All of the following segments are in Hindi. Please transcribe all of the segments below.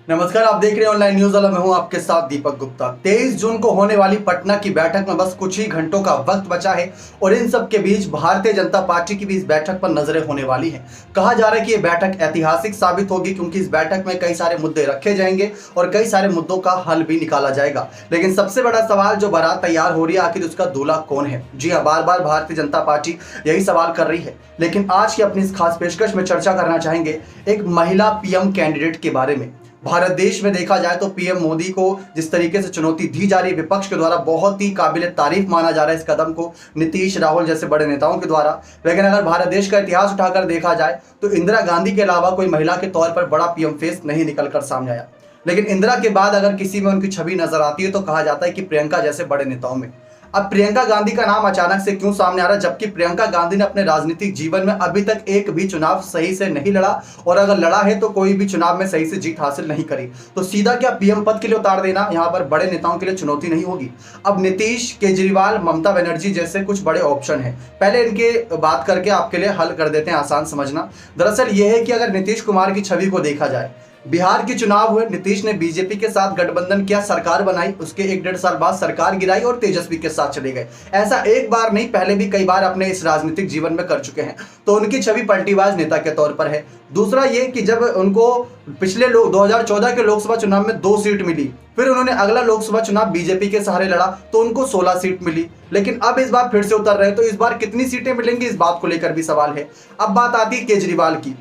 नमस्कार, आप देख रहे हैं ऑनलाइन न्यूज वाला। मैं हूं आपके साथ दीपक गुप्ता। 23 जून को होने वाली पटना की बैठक में बस कुछ ही घंटों का वक्त बचा है और इन सब के बीच भारतीय जनता पार्टी की भी इस बैठक पर नजरें होने वाली हैं। कहा जा रहा है कि यह बैठक ऐतिहासिक साबित होगी क्योंकि इस बैठक में कई सारे मुद्दे रखे जाएंगे और कई सारे मुद्दों का हल भी निकाला जाएगा। लेकिन सबसे बड़ा सवाल जो बारात तैयार हो रही है, आखिर उसका दूल्हा कौन है? जी हाँ, बार बार भारतीय जनता पार्टी यही सवाल कर रही है। लेकिन आज की अपनी इस खास पेशकश में चर्चा करना चाहेंगे एक महिला पीएम कैंडिडेट के बारे में। भारत देश में देखा जाए तो पीएम मोदी को जिस तरीके से चुनौती दी जा रही है विपक्ष के द्वारा, बहुत ही काबिल तारीफ माना जा रहा है इस कदम को नीतीश, राहुल जैसे बड़े नेताओं के द्वारा। लेकिन अगर भारत देश का इतिहास उठाकर देखा जाए तो इंदिरा गांधी के अलावा कोई महिला के तौर पर बड़ा पीएम फेस नहीं निकलकर सामने आया। लेकिन इंदिरा के बाद अगर किसी में उनकी छवि नजर आती है तो कहा जाता है कि प्रियंका जैसे बड़े नेताओं में। अब प्रियंका गांधी का नाम अचानक से क्यों सामने आ रहा है, जबकि प्रियंका गांधी ने अपने राजनीतिक जीवन में अभी तक एक भी चुनाव सही से नहीं लड़ा और अगर लड़ा है तो कोई भी चुनाव में सही से जीत हासिल नहीं करी। तो सीधा क्या पीएम पद के लिए उतार देना यहाँ पर बड़े नेताओं के लिए चुनौती नहीं होगी? अब नीतीश, केजरीवाल, ममता बनर्जी जैसे कुछ बड़े ऑप्शन हैं। पहले इनके बात करके आपके लिए हल कर देते हैं, आसान समझना। दरअसल यह है कि अगर नीतीश कुमार की छवि को देखा जाए, बिहार के चुनाव हुए, नीतीश ने बीजेपी के साथ गठबंधन किया, सरकार बनाई, उसके 1-1.5 साल बाद सरकार गिराई और तेजस्वी के साथ चले गए। ऐसा एक बार नहीं, पहले भी कई बार अपने इस राजनीतिक जीवन में कर चुके हैं। तो उनकी छवि पलटीबाज नेता के तौर पर है। दूसरा ये कि जब उनको पिछले 2014 के लोकसभा चुनाव में 2 सीट मिली, फिर उन्होंने अगला लोकसभा चुनाव बीजेपी के सहारे लड़ा तो उनको 16 सीट मिली। लेकिन अब इस बार फिर से उतर रहे, तो इस बार कितनी सीटें मिलेंगी, इस बात को लेकर भी सवाल है। अब बात आती है केजरीवाल की।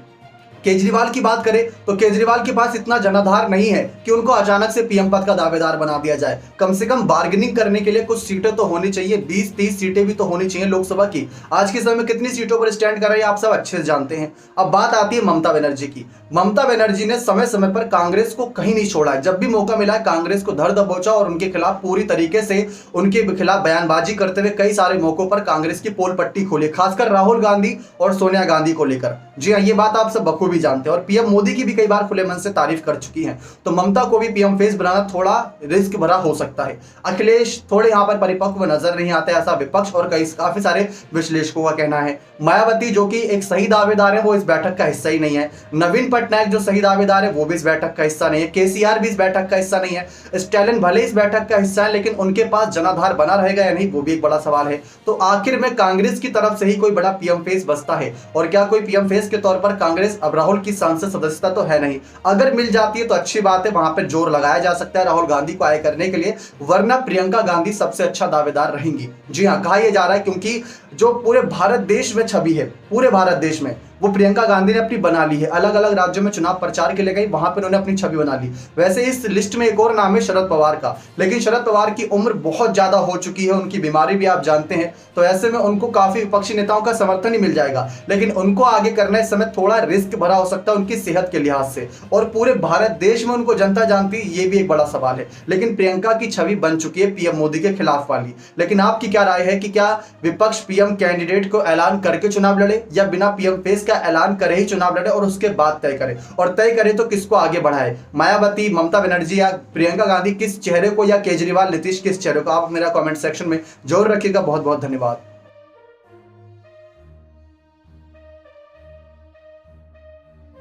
केजरीवाल की बात करें तो केजरीवाल के पास इतना जनाधार नहीं है कि उनको अचानक से पीएम पद का दावेदार बना दिया जाए। कम से कम बार्गेनिंग करने के लिए कुछ सीटें तो होनी चाहिए, 20-30 सीटें भी तो होनी चाहिए लोकसभा की। आज के समय में कितनी सीटों पर स्टैंड कर रही है आप सब अच्छे से जानते हैं। अब बात आती है ममता बनर्जी की। ममता बनर्जी ने समय समय पर कांग्रेस को कहीं नहीं छोड़ा है। जब भी मौका मिला है कांग्रेस को धर दबोचा और उनके खिलाफ पूरी तरीके से उनके खिलाफ बयानबाजी करते हुए कई सारे मौकों पर कांग्रेस की पोल पट्टी खोली, खासकर राहुल गांधी और सोनिया गांधी को लेकर। जी हाँ, ये बात आप सब बखूबी जानते हैं और पीएम मोदी की भी कई बार खुले मन से तारीफ कर चुकी हैं। तो ममता को भी पीएम फेस बनाना थोड़ा रिस्क भरा हो सकता है। अखिलेश थोड़े यहाँ पर परिपक्व नजर नहीं आते, ऐसा विपक्ष और काफी सारे विश्लेषकों का कहना है। मायावती जो कि एक सही दावेदार है, वो इस बैठक का हिस्सा ही नहीं है। नवीन पटनायक जो सही दावेदार है, वो भी इस बैठक का हिस्सा नहीं है। केसीआर भी इस बैठक का हिस्सा नहीं है। स्टैलिन भले इस बैठक का हिस्सा है, लेकिन उनके पास जनाधार बना रहेगा या नहीं, वो भी एक बड़ा सवाल है। तो आखिर में कांग्रेस की तरफ से ही कोई बड़ा पीएम फेस बचता है और क्या कोई पीएम फेस के तौर पर कांग्रेस, अब राहुल की सांसद सदस्यता तो है नहीं, अगर मिल जाती है तो अच्छी बात है, वहां पर जोर लगाया जा सकता है राहुल गांधी को आय करने के लिए, वरना प्रियंका गांधी सबसे अच्छा दावेदार रहेंगी। जी हाँ, कहा यह जा रहा है क्योंकि जो पूरे भारत देश में छवि है, पूरे भारत देश में वो प्रियंका गांधी ने अपनी बना ली है। अलग अलग राज्यों में चुनाव प्रचार के लिए गई, वहां पर उन्होंने अपनी छवि बना ली। वैसे इस लिस्ट में एक और नाम है शरद पवार का, लेकिन शरद पवार की उम्र बहुत ज्यादा हो चुकी है, उनकी बीमारी भी आप जानते हैं। तो ऐसे में उनको काफी विपक्षी नेताओं का समर्थन ही मिल जाएगा, लेकिन उनको आगे करना इस समय थोड़ा रिस्क भरा हो सकता है उनकी सेहत के लिहाज से, और पूरे भारत देश में उनको जनता जानती है, ये भी एक बड़ा सवाल है। लेकिन प्रियंका की छवि बन चुकी है पीएम मोदी के खिलाफ वाली। लेकिन आपकी क्या राय है कि क्या विपक्ष पीएम कैंडिडेट को ऐलान करके चुनाव लड़े या बिना पीएम फेस का ऐलान करे ही चुनाव लड़े और उसके बाद तय करे, और तय करे तो किसको आगे बढ़ाए, मायावती, ममता बनर्जी या प्रियंका गांधी? किस चेहरे को, या केजरीवाल, नीतीश किस चेहरे को? आप मेरा कमेंट सेक्शन में जरूर रखिएगा। बहुत बहुत धन्यवाद।